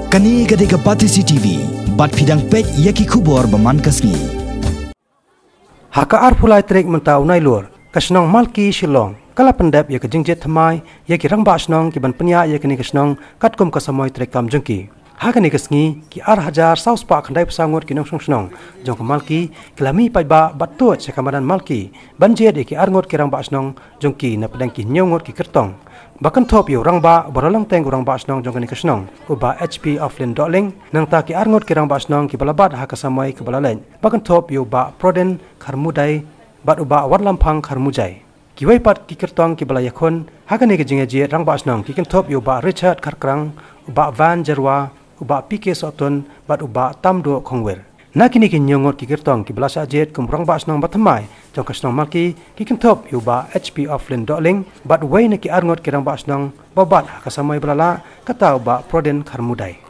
Kani gade ka pati CCTV, bat pidang pek yaki kubor baman kasni. Haka arpulai trek mentau nailur, ka Shnong Malki Shillong, kala pendap ya ke Jied Thymmai, ya ki Rangbah Shnong ki ban penya ya kini ke Shnong, katkum ka samoy trek kam jengki. Haka ni kesngi ki ar hajar saus pa khandai pasangot ki Nongshong Shnong, jong ke Malki, kilami pai ba batut se kamadan Malki, ban Jied ya ki arngot ki Rangbah Shnong, jong ki na pedang ki nyongot ki kertong. Bahkan top yo Rangbah beralang teng Rangbah Shnong jong kini ke Shnong, uba HP offline doling, nang ta ki arngot ki Rangbah Shnong ki balabat haka samai ki balalen. Bahkan top yo ba proden karmudai, bat uba warlampang karmujai. Kiwai pat ki kertong ki balayakon, haka ni ke Jied Rangbah Shnong ki top yo ba Richard karkrang, uba Van Jerwa, uba PK Soton, bat uba Tamdo Kongwer. Nakini ki nyongot ki kertong ki balasa Jied kum Rangbah Shnong bat Thymmai, jong ka Shnong Malki ki top yo ba HP offline doling, bat wai na ki arngot ki Rangbah Shnong, babat haka samai balala, kata uba proden karmudai.